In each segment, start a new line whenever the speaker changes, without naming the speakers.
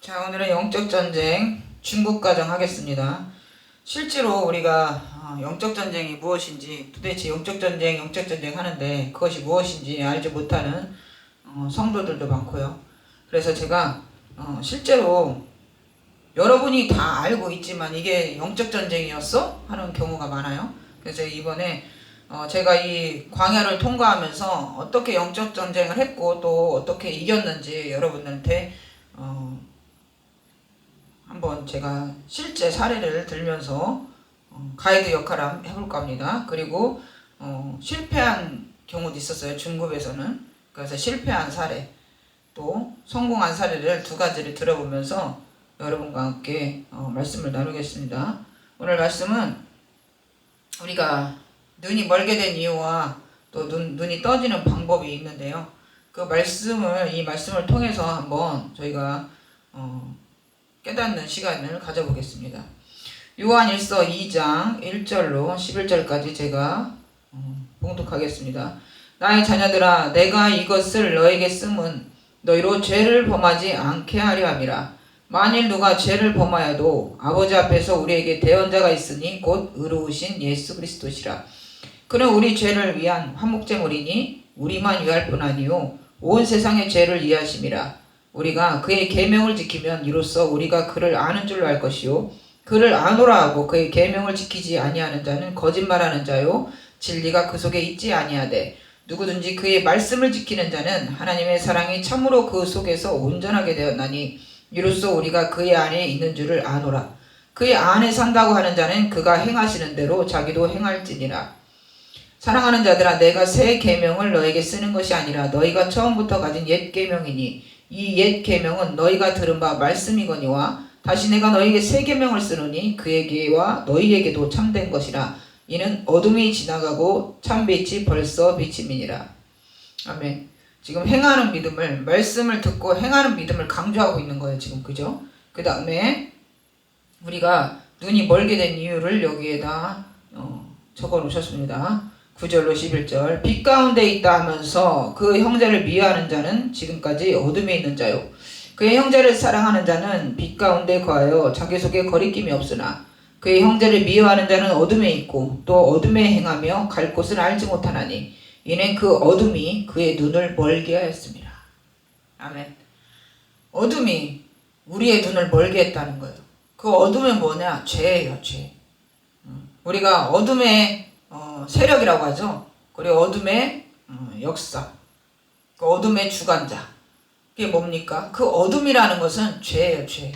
자, 오늘은 영적 전쟁 중국 가정 하겠습니다. 실제로 우리가 영적 전쟁이 무엇인지, 도대체 영적 전쟁 하는데 그것이 무엇인지 알지 못하는 성도들도 많고요. 그래서 제가 실제로 여러분이 다 알고 있지만 이게 영적 전쟁이었어? 하는 경우가 많아요. 그래서 이번에 제가 이 광야를 통과하면서 어떻게 영적 전쟁을 했고 또 어떻게 이겼는지 여러분들한테 한번 제가 실제 사례를 들면서 가이드 역할을 해볼까 합니다. 그리고 실패한 경우도 있었어요. 중급에서는. 그래서 실패한 사례 또 성공한 사례를 두 가지를 들어보면서 여러분과 함께 말씀을 나누겠습니다. 오늘 말씀은 우리가 눈이 멀게 된 이유와 또 눈이 떠지는 방법이 있는데요. 이 말씀을 통해서 한번 저희가 깨닫는 시간을 가져보겠습니다. 요한일서 2장 1절로 11절까지 제가 봉독하겠습니다. 나의 자녀들아, 내가 이것을 너에게 쓰면 너희로 죄를 범하지 않게 하려 함이라. 만일 누가 죄를 범하여도 아버지 앞에서 우리에게 대언자가 있으니 곧 의로우신 예수 그리스도시라. 그는 우리 죄를 위한 화목제물이니 우리만 위할 뿐 아니요 온 세상의 죄를 이해하심이라. 우리가 그의 계명을 지키면 이로써 우리가 그를 아는 줄로 알 것이요 그를 아노라 하고 그의 계명을 지키지 아니하는 자는 거짓말하는 자요 진리가 그 속에 있지 아니하되 누구든지 그의 말씀을 지키는 자는 하나님의 사랑이 참으로 그 속에서 온전하게 되었나니 이로써 우리가 그의 안에 있는 줄을 아노라. 그의 안에 산다고 하는 자는 그가 행하시는 대로 자기도 행할지니라. 사랑하는 자들아, 내가 새 계명을 너에게 쓰는 것이 아니라 너희가 처음부터 가진 옛 계명이니 이 옛 계명은 너희가 들은 바 말씀이거니와 다시 내가 너희에게 새 계명을 쓰노니 그에게와 너희에게도 참된 것이라. 이는 어둠이 지나가고 참빛이 벌써 비침이니라. 아멘. 지금 행하는 믿음을, 말씀을 듣고 행하는 믿음을 강조하고 있는 거예요 지금. 그죠? 그 다음에 우리가 눈이 멀게 된 이유를 여기에다 적어 놓으셨습니다. 9절로 11절. 빛 가운데 있다 하면서 그 형제를 미워하는 자는 지금까지 어둠에 있는 자요 그의 형제를 사랑하는 자는 빛 가운데 거하여 자기 속에 거리낌이 없으나 그의 형제를 미워하는 자는 어둠에 있고 또 어둠에 행하며 갈 곳을 알지 못하나니 이는 그 어둠이 그의 눈을 멀게 하였습니다. 아멘. 어둠이 우리의 눈을 멀게 했다는 거예요. 그 어둠은 뭐냐? 죄예요, 죄. 우리가 어둠의 세력이라고 하죠. 그리고 어둠의 역사, 그 어둠의 주관자. 그게 뭡니까? 그 어둠이라는 것은 죄예요, 죄.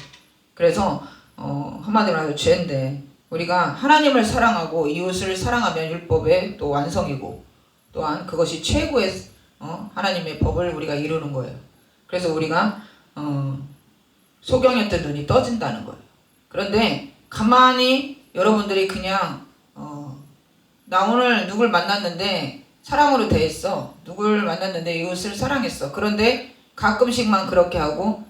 그래서 한마디로 하면 죄인데 우리가 하나님을 사랑하고 이웃을 사랑하면 율법의 또 완성이고 또한 그것이 최고의 하나님의 법을 우리가 이루는 거예요. 그래서 우리가 소경했던 눈이 떠진다는 거예요. 그런데 가만히 여러분들이 그냥 나 오늘 누굴 만났는데 사랑으로 대했어. 누굴 만났는데 이웃을 사랑했어. 그런데 가끔씩만 그렇게 하고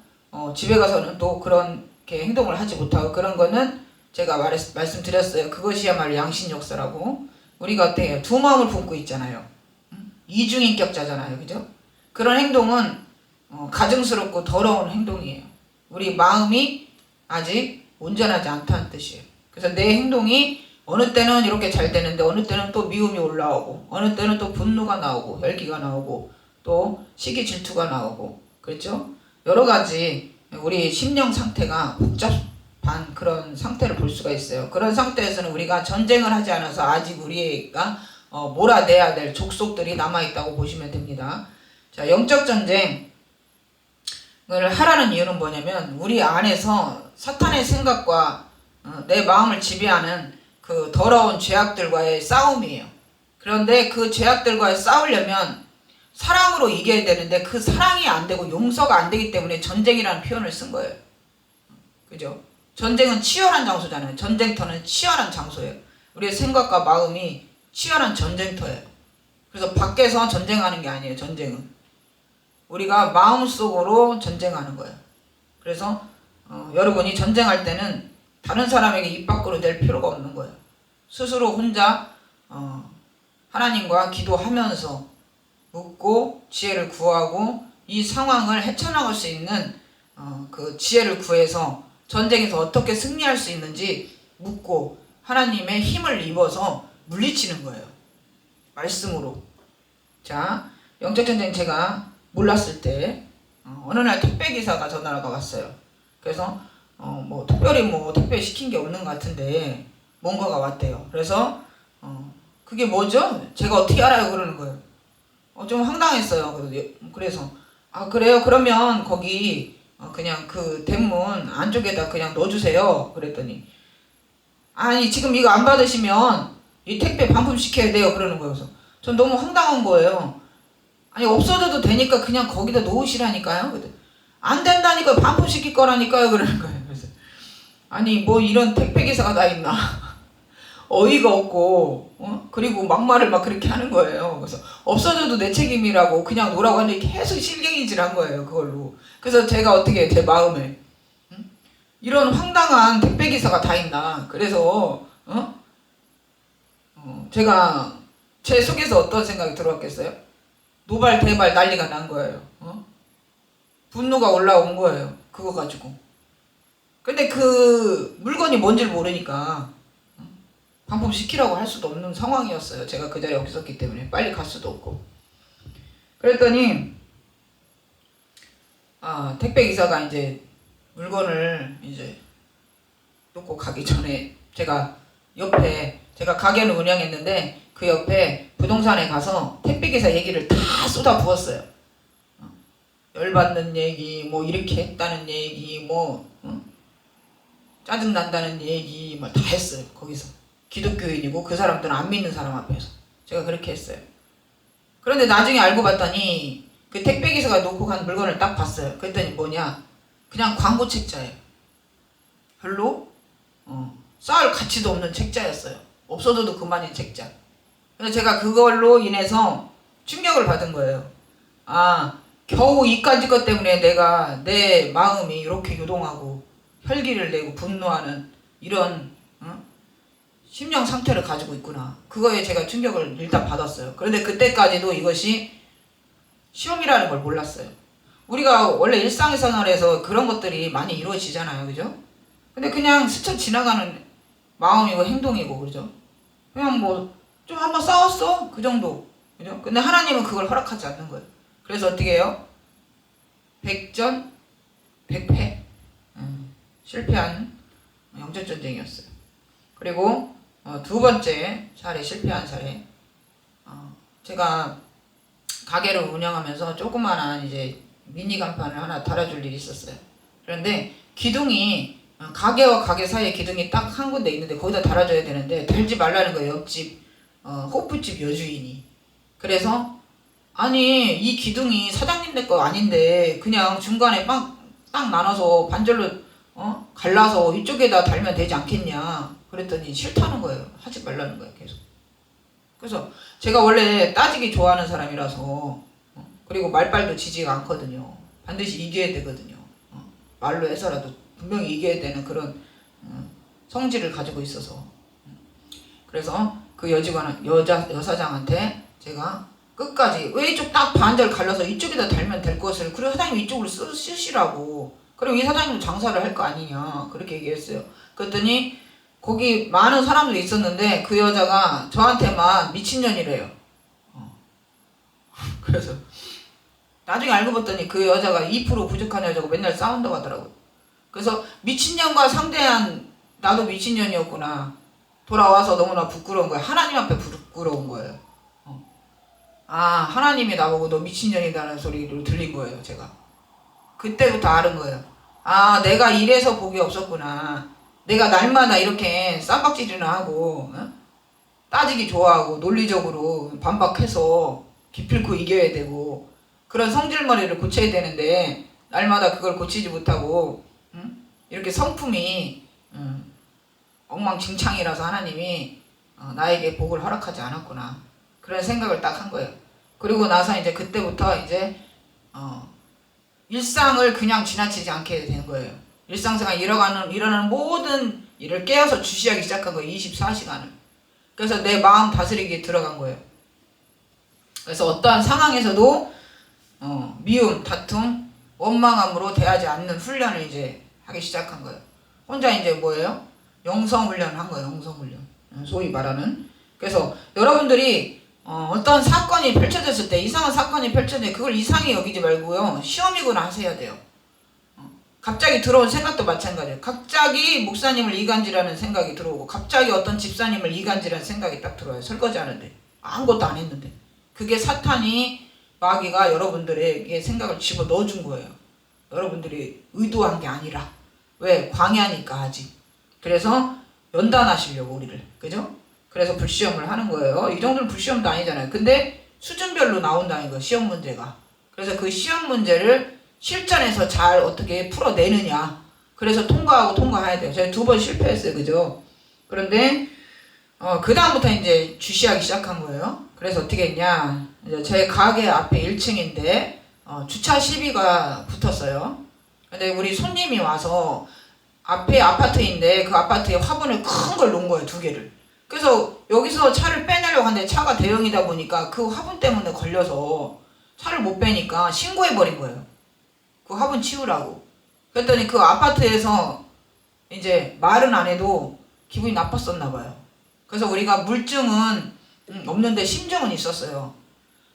집에 가서는 또 그렇게 행동을 하지 못하고 그런 거는 제가 말씀드렸어요. 그것이야말로 양심역사라고. 우리가 어때요? 두 마음을 품고 있잖아요. 이중인격자잖아요. 그죠? 그런 행동은 가증스럽고 더러운 행동이에요. 우리 마음이 아직 온전하지 않다는 뜻이에요. 그래서 내 행동이 어느 때는 이렇게 잘 되는데 어느 때는 또 미움이 올라오고 어느 때는 또 분노가 나오고 혈기가 나오고 또 시기 질투가 나오고 그렇죠? 여러 가지 우리 심령 상태가 복잡한 그런 상태를 볼 수가 있어요. 그런 상태에서는 우리가 전쟁을 하지 않아서 아직 우리가 몰아내야 될 족속들이 남아있다고 보시면 됩니다. 자, 영적 전쟁을 하라는 이유는 뭐냐면 우리 안에서 사탄의 생각과 내 마음을 지배하는 그 더러운 죄악들과의 싸움이에요. 그런데 그 죄악들과 싸우려면 사랑으로 이겨야 되는데 그 사랑이 안 되고 용서가 안 되기 때문에 전쟁이라는 표현을 쓴 거예요. 그죠? 전쟁은 치열한 장소잖아요. 전쟁터는 치열한 장소예요. 우리의 생각과 마음이 치열한 전쟁터예요. 그래서 밖에서 전쟁하는 게 아니에요. 전쟁은 우리가 마음속으로 전쟁하는 거예요. 그래서 여러분이 전쟁할 때는 다른 사람에게 입 밖으로 낼 필요가 없는 거예요. 스스로 혼자 하나님과 기도하면서 묻고 지혜를 구하고 이 상황을 헤쳐나갈 수 있는 그 지혜를 구해서 전쟁에서 어떻게 승리할 수 있는지 묻고 하나님의 힘을 입어서 물리치는 거예요. 말씀으로. 자, 영적 전쟁 제가 몰랐을 때 어느 날 택배 기사가 전화가 왔어요. 그래서 뭐 특별히 뭐 택배 시킨 게 없는 것 같은데 뭔가가 왔대요. 그래서 그게 뭐죠? 제가 어떻게 알아요? 그러는 거예요. 좀 황당했어요. 그래서 그래요? 그러면 거기 그냥 그 대문 안쪽에다 그냥 넣어주세요. 그랬더니 아니 지금 이거 안 받으시면 이 택배 반품시켜야 돼요. 그러는 거예요. 그래서 전 너무 황당한 거예요. 아니 없어져도 되니까 그냥 거기다 놓으시라니까요. 안 된다니까 반품시킬 거라니까요. 그러는 거예요. 그래서 아니 뭐 이런 택배 기사가 다 있나. 어이가 없고 그리고 막말을 막 그렇게 하는 거예요. 그래서 없어져도 내 책임이라고 그냥 놓으라고 하는데 계속 실갱이질한 거예요. 그걸로. 그래서 제가 어떻게 제 마음에 이런 황당한 택배 기사가 다 있나. 그래서 제가 제 속에서 어떤 생각이 들어왔겠어요? 노발 대발 난리가 난 거예요. 분노가 올라온 거예요. 그거 가지고. 근데 그 물건이 뭔지를 모르니까 반품시키라고 할 수도 없는 상황이었어요. 제가 그 자리에 없었기 때문에 빨리 갈 수도 없고. 그랬더니 택배 기사가 이제 물건을 이제 놓고 가기 전에 제가 옆에 제가 가게를 운영했는데 그 옆에 부동산에 가서 택배 기사 얘기를 다 쏟아 부었어요. 열받는 얘기, 뭐 이렇게 했다는 얘기, 뭐 짜증 난다는 얘기 막 다 했어요. 거기서. 기독교인이고 그 사람들은 안 믿는 사람 앞에서 제가 그렇게 했어요. 그런데 나중에 알고 봤더니 그 택배 기사가 놓고 간 물건을 딱 봤어요. 그랬더니 뭐냐, 그냥 광고 책자예요. 별로 쌓을 가치도 없는 책자였어요. 없어져도 그만인 책자. 그래서 제가 그걸로 인해서 충격을 받은 거예요. 겨우 이까지 것 때문에 내가 내 마음이 이렇게 요동하고 혈기를 내고 분노하는 이런 심령 상태를 가지고 있구나. 그거에 제가 충격을 일단 받았어요. 그런데 그때까지도 이것이 시험이라는 걸 몰랐어요. 우리가 원래 일상생활에서 그런 것들이 많이 이루어지잖아요. 그죠? 근데 그냥 스쳐 지나가는 마음이고 행동이고, 그죠? 그냥 뭐 좀 한번 싸웠어? 그 정도. 그죠? 근데 하나님은 그걸 허락하지 않는 거예요. 그래서 어떻게 해요? 백전 백패. 실패한 영적 전쟁이었어요. 그리고 두 번째 사례, 실패한 사례. 제가 가게를 운영하면서 조그마한 이제 미니 간판을 하나 달아줄 일이 있었어요. 그런데 기둥이 가게와 가게 사이에 기둥이 딱 한 군데 있는데 거기다 달아줘야 되는데 달지 말라는 거예요. 옆집 호프집 여주인이. 그래서 아니 이 기둥이 사장님네 거 아닌데 그냥 중간에 딱 나눠서 반절로 갈라서 이쪽에다 달면 되지 않겠냐. 그랬더니 싫다는 거예요. 하지 말라는 거예요. 계속. 그래서 제가 원래 따지기 좋아하는 사람이라서 그리고 말빨도 지지가 않거든요. 반드시 이겨야 되거든요. 말로 해서라도 분명히 이겨야 되는 그런 성질을 가지고 있어서. 그래서 그 여사장한테 제가 끝까지 왜 이쪽 딱 반절 갈라서 이쪽에다 달면 될 것을 그래 사장님 이쪽으로 쓰시라고. 그럼 이 사장님도 장사를 할 거 아니냐. 그렇게 얘기했어요. 그랬더니 거기 많은 사람들이 있었는데 그 여자가 저한테만 미친년이래요. 그래서 나중에 알고 봤더니 그 여자가 2% 부족한 여자고 맨날 싸운다고 하더라고요. 그래서 미친년과 상대한 나도 미친년이었구나. 돌아와서 너무나 부끄러운 거예요. 하나님 앞에 부끄러운 거예요. 하나님이 나보고 너 미친년이다는 소리를 들린 거예요. 제가 그때부터 아는 거예요. 내가 이래서 복이 없었구나. 내가 날마다 이렇게 쌈박질이나 하고 따지기 좋아하고 논리적으로 반박해서 기필코 이겨야 되고 그런 성질머리를 고쳐야 되는데 날마다 그걸 고치지 못하고 이렇게 성품이 엉망진창이라서 하나님이 나에게 복을 허락하지 않았구나. 그런 생각을 딱 한 거예요. 그리고 나서 이제 그때부터 이제 일상을 그냥 지나치지 않게 되는 거예요. 일상생활 일어나는 모든 일을 깨어서 주시하기 시작한 거예요. 24시간을. 그래서 내 마음 다스리기에 들어간 거예요. 그래서 어떠한 상황에서도 미움, 다툼, 원망함으로 대하지 않는 훈련을 이제 하기 시작한 거예요. 혼자 이제 뭐예요? 영성훈련을 한 거예요. 영성훈련. 소위 말하는. 그래서 여러분들이 어떤 사건이 펼쳐졌을 때, 이상한 사건이 펼쳐질 때 그걸 이상히 여기지 말고요. 시험이구나 하셔야 돼요. 갑자기 들어온 생각도 마찬가지예요. 갑자기 목사님을 이간질하는 생각이 들어오고, 갑자기 어떤 집사님을 이간질하는 생각이 딱 들어와요. 설거지하는데 아무것도 안 했는데. 그게 사탄이, 마귀가 여러분들에게 생각을 집어 넣어준 거예요. 여러분들이 의도한 게 아니라. 왜? 광야니까 아직. 그래서 연단하시려고 우리를, 그죠? 그래서 불시험을 하는 거예요. 이 정도는 불시험도 아니잖아요. 근데 수준별로 나온다는 거예요, 시험 문제가. 그래서 그 시험 문제를 실전에서 잘 어떻게 풀어내느냐. 그래서 통과해야 돼요. 제가 2번 실패했어요, 그죠? 그런데 그 다음부터 이제 주시하기 시작한 거예요. 그래서 어떻게 했냐, 이제 제 가게 앞에 1층인데 주차 시비가 붙었어요. 근데 우리 손님이 와서, 앞에 아파트인데 그 아파트에 화분을 큰 걸 놓은 거예요, 2개를. 그래서 여기서 차를 빼내려고 하는데 차가 대형이다 보니까 그 화분 때문에 걸려서 차를 못 빼니까 신고해버린 거예요. 그 화분 치우라고. 그랬더니 그 아파트에서 이제 말은 안 해도 기분이 나빴었나 봐요. 그래서 우리가 물증은 없는데 심증은 있었어요.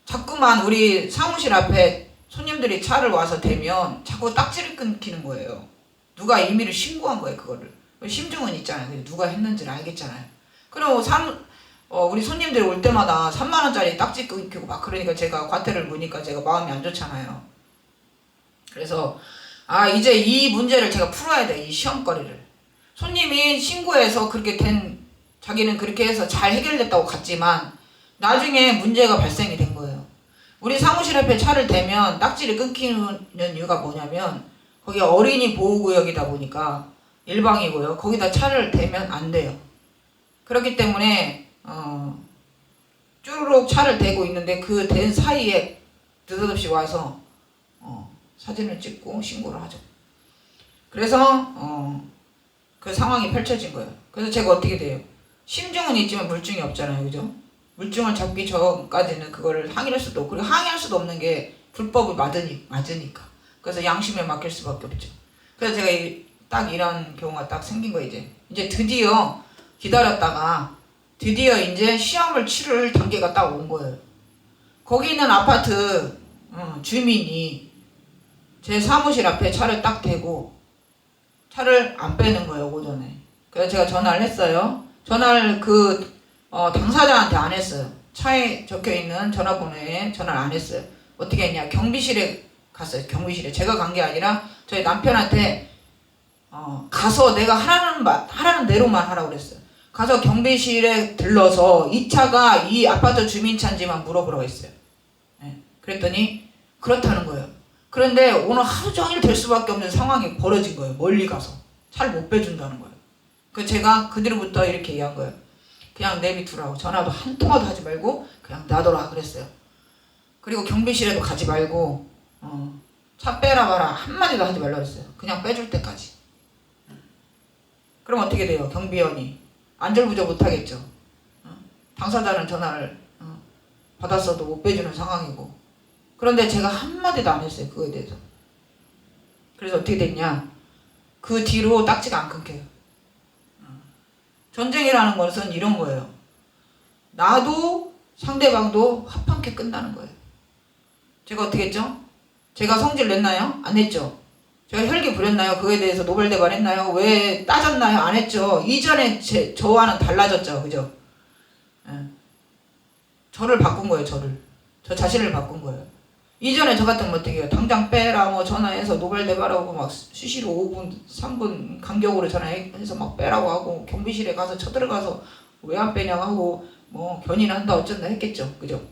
자꾸만 우리 사무실 앞에 손님들이 차를 와서 대면 자꾸 딱지를 끊기는 거예요. 누가 임의로 신고한 거예요, 그거를. 심증은 있잖아요. 누가 했는지는 알겠잖아요. 그럼 우리 손님들이 올 때마다 3만원짜리 딱지 끊기고 막 그러니까 제가 과태료를 무니까 제가 마음이 안 좋잖아요. 그래서 이제 이 문제를 제가 풀어야 돼, 이 시험거리를. 손님이 신고해서 그렇게 자기는 그렇게 해서 잘 해결됐다고 갔지만 나중에 문제가 발생이 된 거예요. 우리 사무실 앞에 차를 대면 딱지를 끊기는 이유가 뭐냐면, 거기 어린이 보호구역이다 보니까 일방이고요. 거기다 차를 대면 안 돼요. 그렇기 때문에 쭈루룩 차를 대고 있는데 그 댄 사이에 느닷없이 와서 사진을 찍고 신고를 하죠. 그래서 그 상황이 펼쳐진 거예요. 그래서 제가 어떻게 돼요? 심증은 있지만 물증이 없잖아요, 그죠? 물증을 잡기 전까지는 그거를 항의할 수도 없고, 그리고 항의할 수도 없는 게 불법을 맞으니까. 그래서 양심에 맡길 수밖에 없죠. 그래서 제가 딱 이런 경우가 딱 생긴 거예요. 이제 드디어 기다렸다가 드디어 이제 시험을 치를 단계가 딱 온 거예요. 거기 있는 아파트 주민이 제 사무실 앞에 차를 딱 대고 차를 안 빼는 거예요, 오전에. 그래서 제가 전화를 했어요. 전화를 당사자한테 안 했어요. 차에 적혀있는 전화번호에 전화를 안 했어요. 어떻게 했냐, 경비실에 갔어요. 경비실에. 제가 간 게 아니라 저희 남편한테 가서 내가 하라는 대로만 하라고 그랬어요. 가서 경비실에 들러서 이 차가 이 아파트 주민 차인지만 물어보라고 했어요. 네. 그랬더니 그렇다는 거예요. 그런데 오늘 하루 종일 될 수밖에 없는 상황이 벌어진 거예요. 멀리 가서 차를 못 빼준다는 거예요. 그래서 제가 그 뒤로부터 이렇게 얘기한 거예요. 그냥 내비두라고. 전화도 한 통화도 하지 말고 그냥 놔둬라 그랬어요. 그리고 경비실에도 가지 말고 차 빼라 마라 한마디도 하지 말라 그랬어요. 그냥 빼줄 때까지. 그럼 어떻게 돼요? 경비원이 안절부절 못하겠죠. 당사자는 전화를 받았어도 못 빼주는 상황이고. 그런데 제가 한마디도 안 했어요, 그거에 대해서. 그래서 어떻게 됐냐, 그 뒤로 딱지가 안 끊겨요. 전쟁이라는 것은 이런 거예요. 나도 상대방도 합함께 끝나는 거예요. 제가 어떻게 했죠? 제가 성질 냈나요? 안 했죠. 제가 혈기 부렸나요? 그거에 대해서 노발대발 했나요? 왜 따졌나요? 안 했죠. 이전에 저와는 달라졌죠, 그죠? 저를 바꾼 거예요. 저 자신을 바꾼 거예요. 이전에 저 같으면 어떻게 해요? 당장 빼라 뭐 전화해서 노발대발하고 막 수시로 5분 3분 간격으로 전화해서 막 빼라고 하고, 경비실에 가서 쳐들어가서 왜 안 빼냐고 하고 뭐 견인을 한다 어쩐다 했겠죠, 그죠?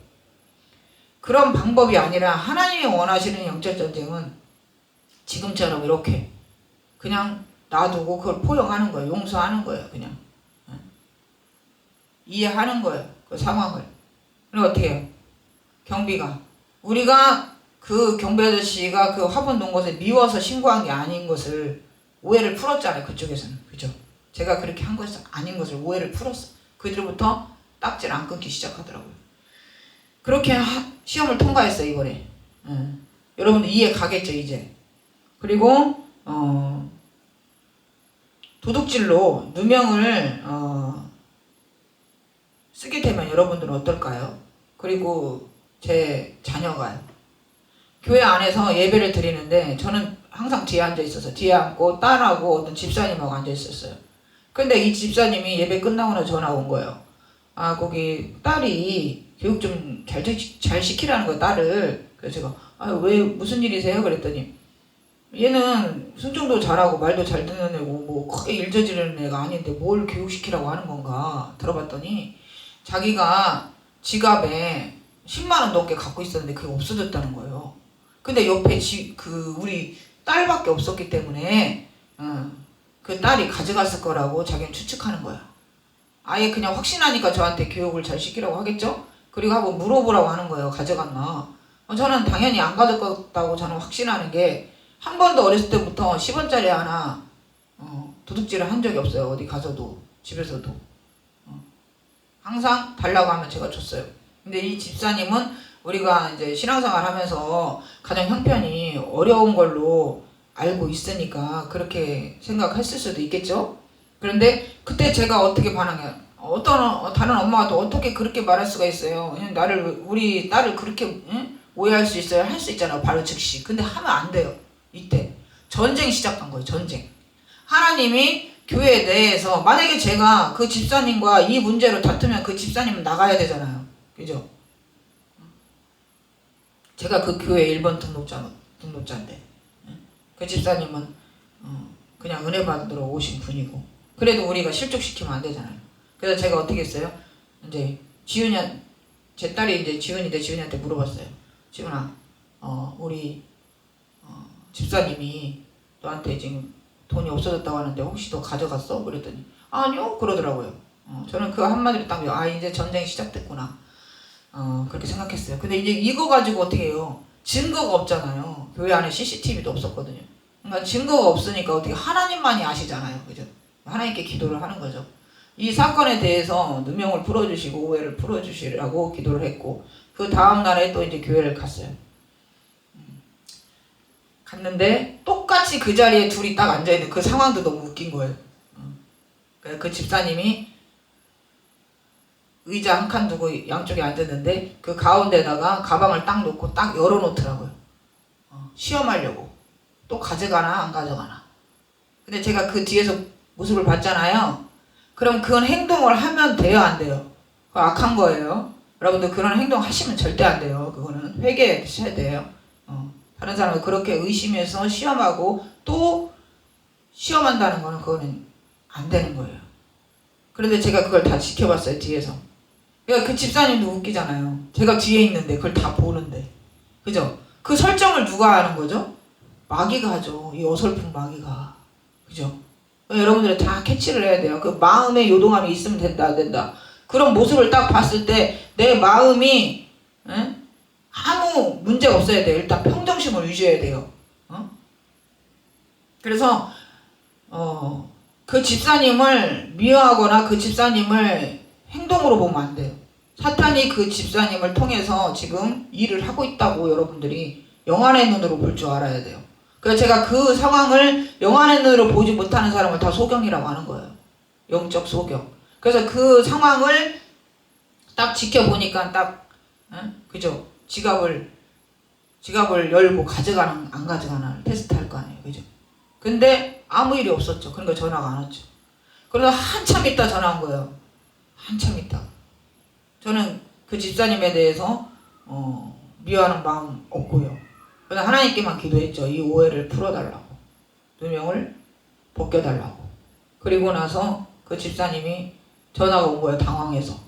그런 방법이 아니라 하나님이 원하시는 영적 전쟁은 지금처럼 이렇게 그냥 놔두고 그걸 포용하는 거예요. 용서하는 거예요. 그냥 이해하는 거예요, 그 상황을. 그리고 어떻게 해요? 경비가, 우리가 그 경비 아저씨가 그 화분 놓은 것을 미워서 신고한 게 아닌 것을 오해를 풀었잖아요, 그쪽에서는. 그죠? 제가 그렇게 한 것이 아닌 것을 오해를 풀었어. 그 뒤로부터 딱지를 안 끊기 시작하더라고요. 그렇게 시험을 통과했어요, 이번에. 여러분들 이해 가겠죠, 이제? 그리고 도둑질로 누명을 쓰게 되면 여러분들은 어떨까요? 그리고 제 자녀가 교회 안에서 예배를 드리는데 저는 항상 뒤에 앉아 있어서 뒤에 앉고 딸하고 어떤 집사님하고 앉아 있었어요. 근데 이 집사님이 예배 끝나고 나 전화 온 거예요. 아, 거기 딸이 교육 좀 잘 시키라는 거야, 딸을. 그래서 제가 왜 무슨 일이세요? 그랬더니 얘는 순종도 잘하고 말도 잘 듣는 애고 뭐 크게 일 저지르는 애가 아닌데 뭘 교육시키라고 하는 건가 들어봤더니 자기가 지갑에 10만 원 넘게 갖고 있었는데 그게 없어졌다는 거예요. 근데 옆에 우리 딸밖에 없었기 때문에 그 딸이 가져갔을 거라고 자기는 추측하는 거야. 아예 그냥 확신하니까 저한테 교육을 잘 시키라고 하겠죠? 그리고 한번 물어보라고 하는 거예요. 가져갔나? 저는 당연히 안 가져갔다고 저는 확신하는 게 한 번도 어렸을 때부터 10원짜리 하나 도둑질을 한 적이 없어요. 어디 가서도 집에서도 항상 달라고 하면 제가 줬어요. 근데 이 집사님은 우리가 이제 신앙생활 하면서 가정 형편이 어려운 걸로 알고 있으니까 그렇게 생각했을 수도 있겠죠. 그런데 그때 제가 어떻게 반응해요? 다른 엄마가 또 어떻게 그렇게 말할 수가 있어요? 우리 딸을 그렇게 오해할 수 있어요? 할 수 있잖아요. 바로 즉시. 근데 하면 안 돼요. 이때 전쟁이 시작한 거예요. 전쟁. 하나님이 교회 내에서 만약에 제가 그 집사님과 이 문제로 다투면 그 집사님은 나가야 되잖아요. 그죠? 제가 그 교회 1번 등록자인데 그 집사님은 그냥 은혜 받으러 오신 분이고 그래도 우리가 실족시키면 안 되잖아요. 그래서 제가 어떻게 했어요? 이제 제 딸이 이제 지은인데 지은이한테 물어봤어요. 지은아, 우리 집사님이 너한테 지금 돈이 없어졌다고 하는데 혹시 너 가져갔어? 그랬더니 아니요 그러더라고요. 저는 그 한마디로 딱 이제 전쟁이 시작됐구나 그렇게 생각했어요. 근데 이제 이거 가지고 어떻게 해요? 증거가 없잖아요. 교회 안에 CCTV도 없었거든요. 그러니까 증거가 없으니까 어떻게 하나님만이 아시잖아요. 그죠? 하나님께 기도를 하는 거죠. 이 사건에 대해서 누명을 풀어주시고 오해를 풀어주시라고 기도를 했고 그 다음 날에 또 이제 교회를 갔어요. 갔는데 똑같이 그 자리에 둘이 딱 앉아있는 그 상황도 너무 웃긴 거예요. 그 집사님이 의자 한 칸 두고 양쪽에 앉았는데 그 가운데다가 가방을 딱 놓고 딱 열어놓더라고요. 시험하려고. 또 가져가나 안 가져가나. 근데 제가 그 뒤에서 모습을 봤잖아요. 그럼 그건 행동을 하면 돼요 안 돼요? 그거 악한 거예요. 여러분들 그런 행동 하시면 절대 안 돼요. 그거는 회개하셔야 돼요. 다른 사람을 그렇게 의심해서 시험하고 또 시험한다는 거는 그거는 안 되는 거예요. 그런데 제가 그걸 다 지켜봤어요. 뒤에서. 그러니까 그 집사님도 웃기잖아요. 제가 뒤에 있는데 그걸 다 보는데. 그죠? 그 설정을 누가 하는 거죠? 마귀가 하죠. 이 어설픈 마귀가. 그죠? 여러분들이 다 캐치를 해야 돼요. 그 마음의 요동함이 있으면 된다 안 된다. 그런 모습을 딱 봤을 때 내 마음이 아무 문제가 없어야 돼요. 일단 평정심을 유지해야 돼요. 그래서 그 집사님을 미워하거나 그 집사님을 행동으로 보면 안 돼요. 사탄이 그 집사님을 통해서 지금 일을 하고 있다고 여러분들이 영안의 눈으로 볼 줄 알아야 돼요. 그래서 제가 그 상황을 영안의 눈으로 보지 못하는 사람을 다 소경이라고 하는 거예요. 영적 소경. 그래서 그 상황을 딱 지켜보니까 딱 그죠? 지갑을 열고 가져가는 안 가져가나 테스트할 거 아니에요. 그죠? 근데 아무 일이 없었죠. 그러니까 전화가 안 왔죠. 그러다 한참 있다 전화 온 거예요. 한참 있다. 저는 그 집사님에 대해서 미워하는 마음 없고요. 그래서 하나님께만 기도했죠. 이 오해를 풀어달라고. 누명을 벗겨달라고. 그리고 나서 그 집사님이 전화가 온 거예요. 당황해서.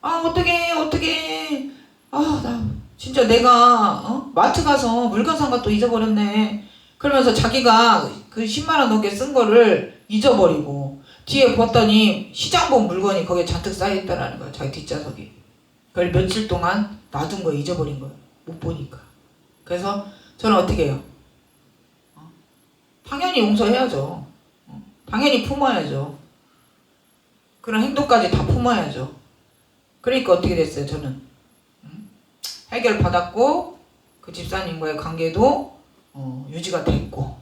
어떡해. 나 진짜 내가 마트 가서 물건 산 것도 잊어버렸네. 그러면서 자기가 그 10만 원 넘게 쓴 거를 잊어버리고 뒤에 봤더니 시장 본 물건이 거기에 잔뜩 쌓여있다라는 거예요. 자기 뒷좌석에. 그걸 며칠 동안 놔둔 거 잊어버린 거예요. 못 보니까. 그래서 저는 어떻게 해요? 당연히 용서해야죠. 당연히 품어야죠. 그런 행동까지 다 품어야죠. 그러니까 어떻게 됐어요? 저는 해결 받았고 그 집사님과의 관계도 유지가 됐고,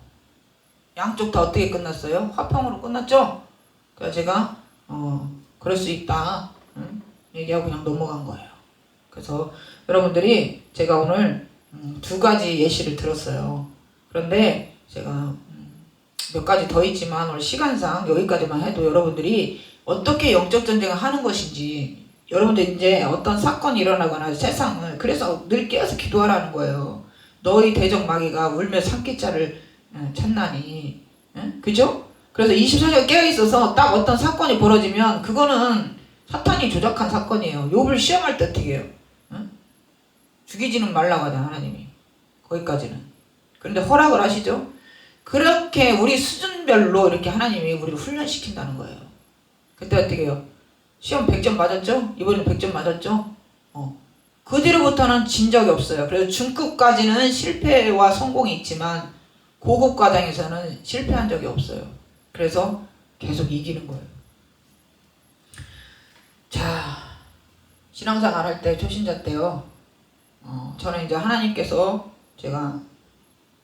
양쪽 다 어떻게 끝났어요? 화평으로 끝났죠? 그래서 제가 그럴 수 있다, 응? 얘기하고 그냥 넘어간 거예요. 그래서 여러분들이 제가 오늘 두 가지 예시를 들었어요. 그런데 제가 몇 가지 더 있지만 오늘 시간상 여기까지만 해도 여러분들이 어떻게 영적 전쟁을 하는 것인지, 여러분들 이제 어떤 사건이 일어나거나 세상을, 그래서 늘 깨어서 기도하라는 거예요. 너희 대적 마귀가 울며 산기자를 찾나니, 그죠? 그래서 24시간 깨어있어서 딱 어떤 사건이 벌어지면 그거는 사탄이 조작한 사건이에요. 욥을 시험할 때 어떻게 해요? 죽이지는 말라고 하잖아, 하나님이. 거기까지는. 그런데 허락을 하시죠? 그렇게 우리 수준별로 이렇게 하나님이 우리를 훈련시킨다는 거예요. 그때 어떻게 해요? 시험 100점 맞았죠? 이번엔 100점 맞았죠? 그 뒤로부터는 진 적이 없어요. 그래서 중급까지는 실패와 성공이 있지만 고급 과정에서는 실패한 적이 없어요. 그래서 계속 이기는 거예요. 자, 신앙생활 할 때, 초신자 때요, 저는 이제 하나님께서 제가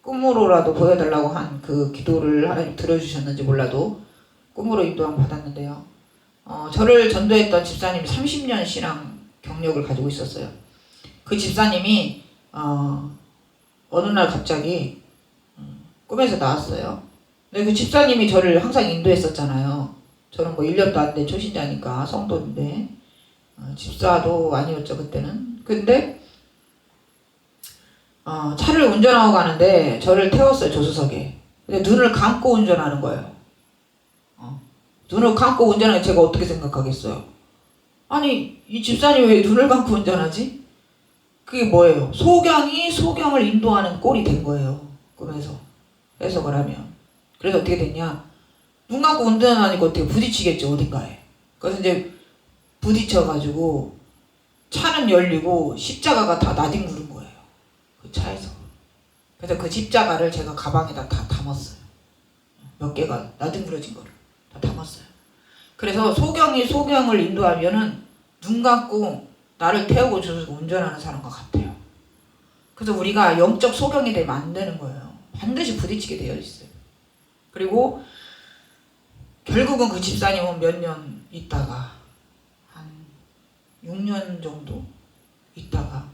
꿈으로라도 보여달라고 한 그 기도를 하나님 들어주셨는지 몰라도 꿈으로 인도함 받았는데요. 저를 전도했던 집사님이 30년 신앙 경력을 가지고 있었어요. 그 집사님이 어느 날 갑자기 꿈에서 나왔어요. 근데 그 집사님이 저를 항상 인도했었잖아요. 저는 뭐 1년도 안 된 초신자니까, 성도인데 집사도 아니었죠 그때는. 근데 차를 운전하고 가는데 저를 태웠어요, 조수석에. 근데 눈을 감고 운전하는 거예요. 눈을 감고 운전하는 제가 어떻게 생각하겠어요? 아니, 이 집사님 왜 눈을 감고 운전하지? 그게 뭐예요? 소경이 소경을 인도하는 꼴이 된 거예요, 꿈에서. 해석을 하면. 그래서 어떻게 됐냐? 눈 감고 운전하니까 어떻게 부딪히겠죠, 어딘가에. 그래서 이제 부딪혀가지고 차는 열리고 십자가가 다 나뒹구른 거예요, 그 차에서. 그래서 그 십자가를 제가 가방에다 다 담았어요. 몇 개가 나뒹구러진 거를 다 담았어요. 그래서 소경이 소경을 인도하면은 눈 감고 나를 태우고 줘서 운전하는 사람과 같아요. 그래서 우리가 영적 소경이 되면 안 되는 거예요. 반드시 부딪히게 되어 있어요. 그리고 결국은 그 집사님은 몇 년 있다가, 한 6년 정도 있다가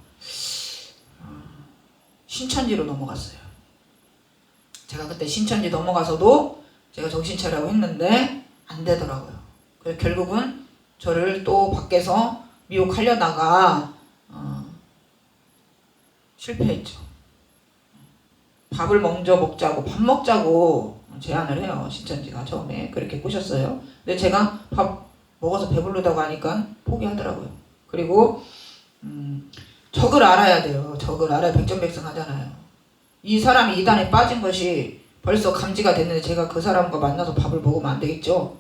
신천지로 넘어갔어요. 제가 그때 신천지 넘어가서도 제가 정신 차리라고 했는데 안 되더라고요. 그래서 결국은 저를 또 밖에서 미혹하려다가 실패했죠. 밥을 먼저 먹자고, 밥 먹자고 제안을 해요. 신천지가 처음에 그렇게 꼬셨어요. 근데 제가 밥 먹어서 배부르다고 하니까 포기하더라고요. 그리고 적을 알아야 돼요. 적을 알아야 백전백승하잖아요. 이 사람이 이단에 빠진 것이 벌써 감지가 됐는데 제가 그 사람과 만나서 밥을 먹으면 안 되겠죠.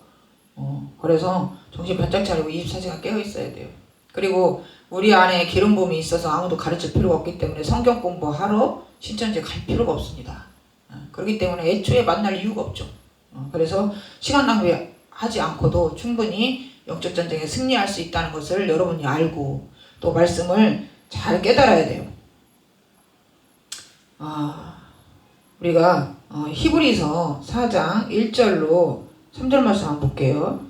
그래서 정신 바짝 차리고 24시간 깨어 있어야 돼요. 그리고 우리 안에 기름 부음이 있어서 아무도 가르칠 필요가 없기 때문에 성경 공부하러 신천지에 갈 필요가 없습니다. 그렇기 때문에 애초에 만날 이유가 없죠. 그래서 시간 낭비하지 않고도 충분히 영적 전쟁에 승리할 수 있다는 것을 여러분이 알고 또 말씀을 잘 깨달아야 돼요. 우리가 히브리서 4장 1절로 3절 말씀 한번 볼게요.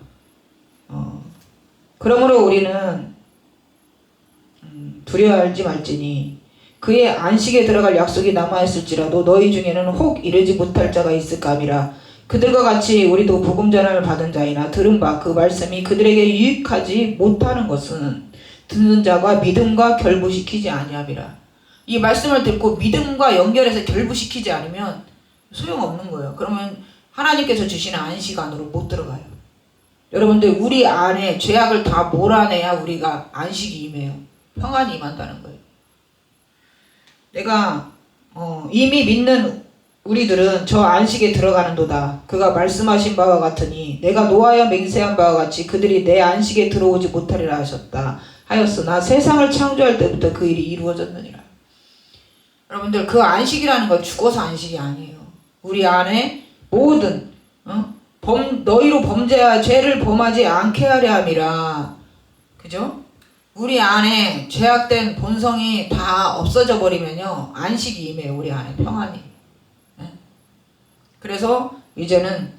그러므로 우리는 두려워하지 말지니 그의 안식에 들어갈 약속이 남아있을지라도 너희 중에는 혹 이르지 못할 자가 있을까 함이라. 그들과 같이 우리도 복음 전함을 받은 자이나 들은 바 그 말씀이 그들에게 유익하지 못하는 것은 듣는 자가 믿음과 결부시키지 아니함이라. 이 말씀을 듣고 믿음과 연결해서 결부시키지 않으면 소용없는 거예요. 그러면 하나님께서 주시는 안식 안으로 못 들어가요. 여러분들, 우리 안에 죄악을 다 몰아내야 우리가 안식이 임해요. 평안이 임한다는 거예요. 내가 이미 믿는 우리들은 저 안식에 들어가는도다. 그가 말씀하신 바와 같으니 내가 노하여 맹세한 바와 같이 그들이 내 안식에 들어오지 못하리라 하셨다 하였으나 세상을 창조할 때부터 그 일이 이루어졌느니라. 여러분들, 그 안식이라는 건 죽어서 안식이 아니에요. 우리 안에 모든 너희로 범죄하 죄를 범하지 않게 하려 함이라. 그죠? 우리 안에 죄악된 본성이 다 없어져 버리면요 안식이 임해요. 우리 안에 평안이. 그래서 이제는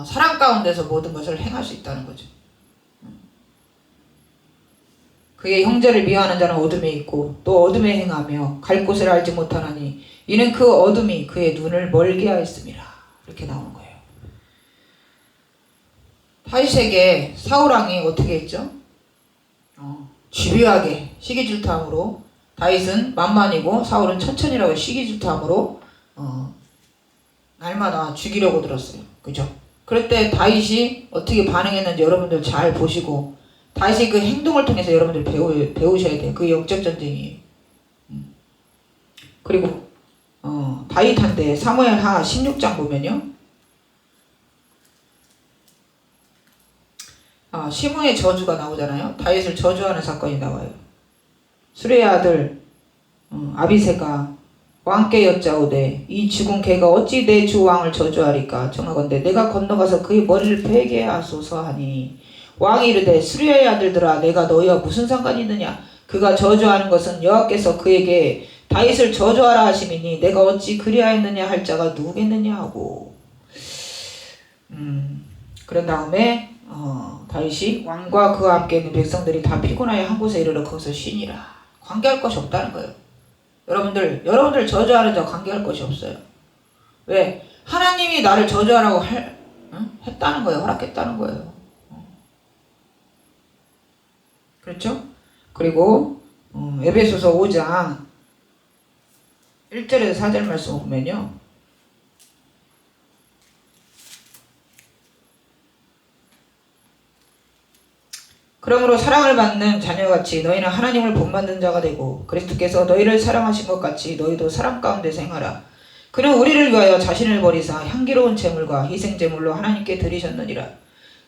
사랑 가운데서 모든 것을 행할 수 있다는 거죠. 그의 형제를 미워하는 자는 어둠에 있고 또 어둠에 행하며 갈 곳을 알지 못하나니 이는 그 어둠이 그의 눈을 멀게 하였음이라. 이렇게 나오는 거예요. 다윗에게 사울왕이 어떻게 했죠? 집요하게 시기질투함으로, 다윗은 만만이고 사울은 천천히라고 시기질투함으로 날마다 죽이려고 들었어요. 그죠? 그럴 때 다윗이 어떻게 반응했는지 여러분들 잘 보시고, 다윗의 그 행동을 통해서 여러분들 배우셔야 돼요. 그게 영적 전쟁이에요. 그리고 다윗한테 사무엘하 16장 보면요, 시므의 저주가 나오잖아요. 다윗을 저주하는 사건이 나와요. 수레의 아들 아비새가 왕께 여짜오되 이 죽은 개가 어찌 내 주 왕을 저주하리까. 청하건대 내가 건너가서 그의 머리를 베게 하소서 하니, 왕이 이르되 수레의 아들들아 내가 너희와 무슨 상관이 있느냐. 그가 저주하는 것은 여호와께서 그에게 다윗을 저주하라 하심이니 내가 어찌 그리하였느냐 할 자가 누구겠느냐 하고. 그런 다음에 다윗이 왕과 그와 함께 있는 백성들이 다 피곤하여 한 곳에 이르러 거기서 쉬니라. 관계할 것이 없다는 거예요. 여러분들 저주하는 자 관계할 것이 없어요. 왜? 하나님이 나를 저주하라고 했다는 거예요. 허락했다는 거예요. 그렇죠? 그리고 에베소서 5장 1절에서 4절 말씀을 보면요, 그러므로 사랑을 받는 자녀같이 너희는 하나님을 본받는 자가 되고 그리스도께서 너희를 사랑하신 것 같이 너희도 사랑 가운데서 행하라. 그는 우리를 위하여 자신을 버리사 향기로운 제물과 희생제물로 하나님께 드리셨느니라.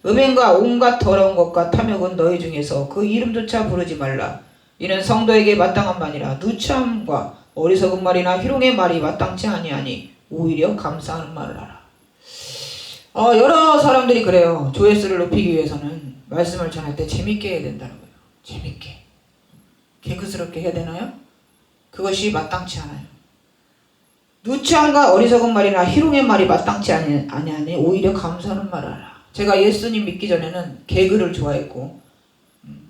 음행과 온갖 더러운 것과 탐욕은 너희 중에서 그 이름조차 부르지 말라. 이는 성도에게 마땅한 말이라. 누추함과 어리석은 말이나 희롱의 말이 마땅치 아니하니 오히려 감사하는 말을 하라. 여러 사람들이 그래요. 조회수를 높이기 위해서는 말씀을 전할 때 재밌게 해야 된다는 거예요. 재밌게. 개그스럽게 해야 되나요? 그것이 마땅치 않아요. 누추함과 어리석은 말이나 희롱의 말이 마땅치 아니하니 오히려 감사하는 말을 하라. 제가 예수님 믿기 전에는 개그를 좋아했고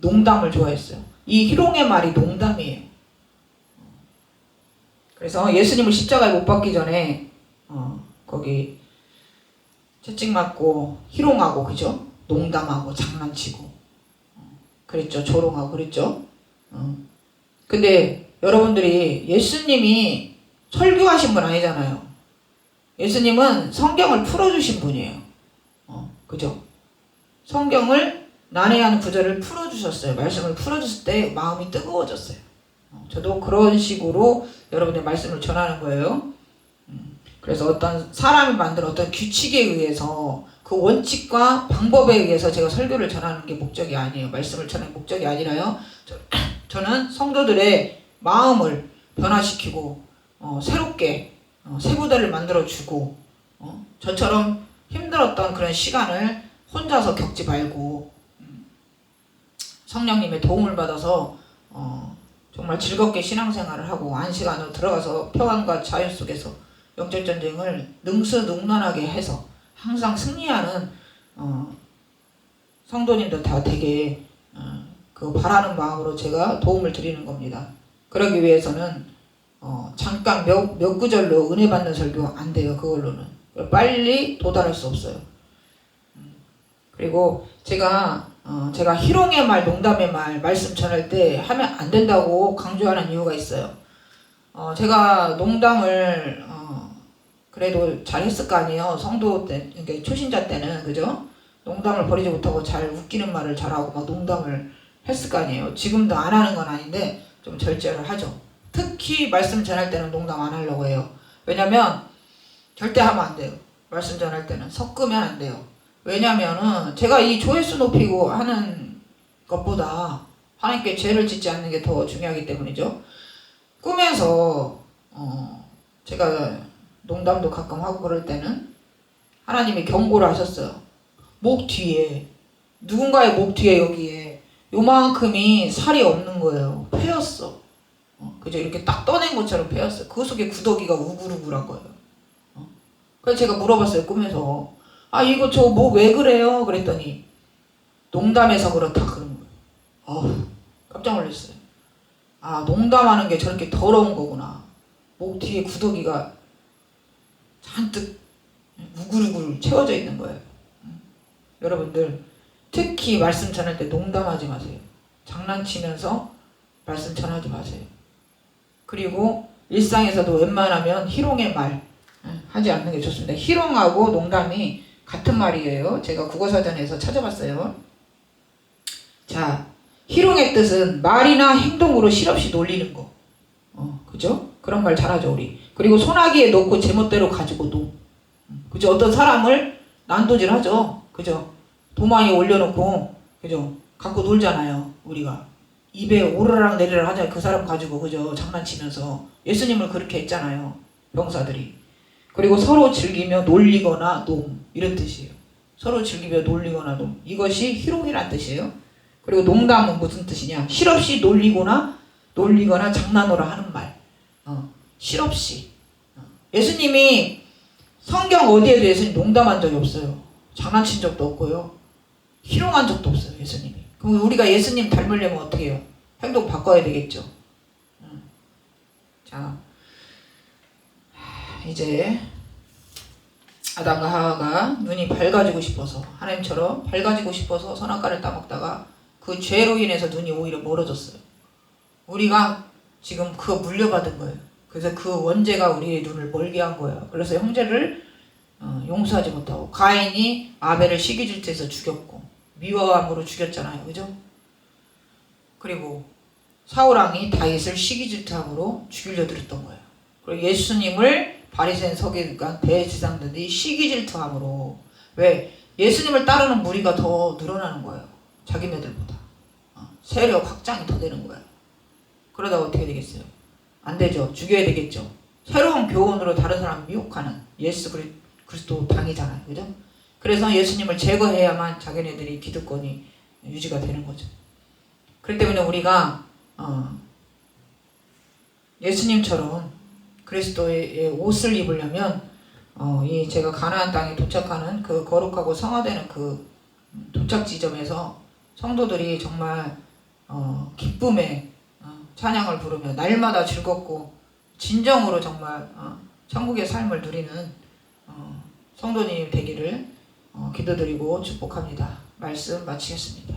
농담을 좋아했어요. 이 희롱의 말이 농담이에요. 그래서 예수님을 십자가에 못 박기 전에 거기 채찍 맞고 희롱하고, 그죠? 농담하고 장난치고 그랬죠. 조롱하고 그랬죠. 근데 여러분들이 예수님이 설교하신 분 아니잖아요. 예수님은 성경을 풀어주신 분이에요. 그죠? 성경을 난해한 구절을 풀어주셨어요. 말씀을 풀어줬을 때 마음이 뜨거워졌어요. 저도 그런 식으로 여러분의 말씀을 전하는 거예요. 그래서 어떤 사람이 만든 어떤 규칙에 의해서, 그 원칙과 방법에 의해서 제가 설교를 전하는 게 목적이 아니에요. 말씀을 전하는 목적이 아니라요. 저는 성도들의 마음을 변화시키고 새롭게 새 부대를 만들어주고, 저처럼 힘들었던 그런 시간을 혼자서 겪지 말고 성령님의 도움을 받아서 정말 즐겁게 신앙생활을 하고 안식안으로 들어가서 평안과 자유 속에서 영적 전쟁을 능수능란하게 해서 항상 승리하는 성도님들 다 되게 그 바라는 마음으로 제가 도움을 드리는 겁니다. 그러기 위해서는 잠깐 몇 구절로 은혜 받는 설교 안 돼요. 그걸로는 빨리 도달할 수 없어요. 그리고 제가 희롱의 말, 농담의 말, 말씀 전할 때 하면 안 된다고 강조하는 이유가 있어요. 제가 농담을 그래도 잘 했을 거 아니에요. 성도 때, 그러니까 초신자 때는, 그죠? 농담을 버리지 못하고 잘 웃기는 말을 잘하고 막 농담을 했을 거 아니에요. 지금도 안 하는 건 아닌데 좀 절제를 하죠. 특히 말씀 전할 때는 농담 안 하려고 해요. 왜냐면 절대 하면 안 돼요. 말씀 전할 때는 섞으면 안 돼요. 왜냐면은 제가 이 조회수 높이고 하는 것보다 하나님께 죄를 짓지 않는 게 더 중요하기 때문이죠. 꿈에서 제가 농담도 가끔 하고 그럴 때는 하나님이 경고를 하셨어요. 목 뒤에, 누군가의 목 뒤에 여기에 요만큼이 살이 없는 거예요. 패였어. 그죠? 이렇게 딱 떠낸 것처럼 패였어요. 그 속에 구더기가 우글우글한 거예요. 그래서 제가 물어봤어요, 꿈에서. 아, 이거 저 뭐 왜 그래요? 그랬더니 농담해서 그렇다 그런 거예요. 어우, 깜짝 놀랐어요. 아, 농담하는 게 저렇게 더러운 거구나. 목 뒤에 구더기가 잔뜩 우글우글 채워져 있는 거예요. 여러분들 특히 말씀 전할 때 농담하지 마세요. 장난치면서 말씀 전하지 마세요. 그리고 일상에서도 웬만하면 희롱의 말 하지 않는 게 좋습니다. 희롱하고 농담이 같은 말이에요. 제가 국어사전에서 찾아봤어요. 자, 희롱의 뜻은 말이나 행동으로 실없이 놀리는 거. 그죠? 그런 말 잘하죠, 우리. 그리고 소나기에 넣고 제멋대로 가지고 노. 그죠? 어떤 사람을 난도질 하죠. 그죠? 도마에 올려놓고, 그죠? 갖고 놀잖아요, 우리가. 입에 오르락 내리락 하잖아요. 그 사람 가지고, 그죠? 장난치면서. 예수님을 그렇게 했잖아요, 병사들이. 그리고 서로 즐기며 놀리거나 nom, 이런 뜻이에요. 서로 즐기며 놀리거나 nom. 이것이 희롱이란 뜻이에요. 그리고 농담은 무슨 뜻이냐? 실없이 놀리거나 장난으로 하는 말. 실없이. 예수님이 성경 어디에도 예수님 농담한 적이 없어요. 장난친 적도 없고요. 희롱한 적도 없어요, 예수님이. 그럼 우리가 예수님 닮으려면 어떻게 해요? 행동 바꿔야 되겠죠. 자, 이제 아담과 하와가 눈이 밝아지고 싶어서, 하나님처럼 밝아지고 싶어서 선악과를 따먹다가 그 죄로 인해서 눈이 오히려 멀어졌어요. 우리가 지금 그거 물려받은 거예요. 그래서 그 원죄가 우리의 눈을 멀게 한 거예요. 그래서 형제를 용서하지 못하고, 가인이 아벨을 시기질투해서 죽였고 미워함으로 죽였잖아요, 그죠? 그리고 사울왕이 다윗을 시기질투함으로 죽이려 들었던 거예요. 그리고 예수님을 바리새인 서기관 대제사장들이 시기질투함으로, 왜? 예수님을 따르는 무리가 더 늘어나는 거예요. 자기네들보다. 세력 확장이 더 되는 거예요. 그러다 어떻게 되겠어요? 안 되죠. 죽여야 되겠죠. 새로운 교훈으로 다른 사람 미혹하는 예수 그리스도 당이잖아요, 그죠? 그래서 예수님을 제거해야만 자기네들이 기득권이 유지가 되는 거죠. 그렇기 때문에 우리가 예수님처럼 그리스도의 옷을 입으려면 이 제가 가나안 땅에 도착하는 그 거룩하고 성화되는 그 도착 지점에서 성도들이 정말 기쁨의 찬양을 부르며 날마다 즐겁고 진정으로 정말 천국의 삶을 누리는 성도님이 되기를 기도드리고 축복합니다. 말씀 마치겠습니다.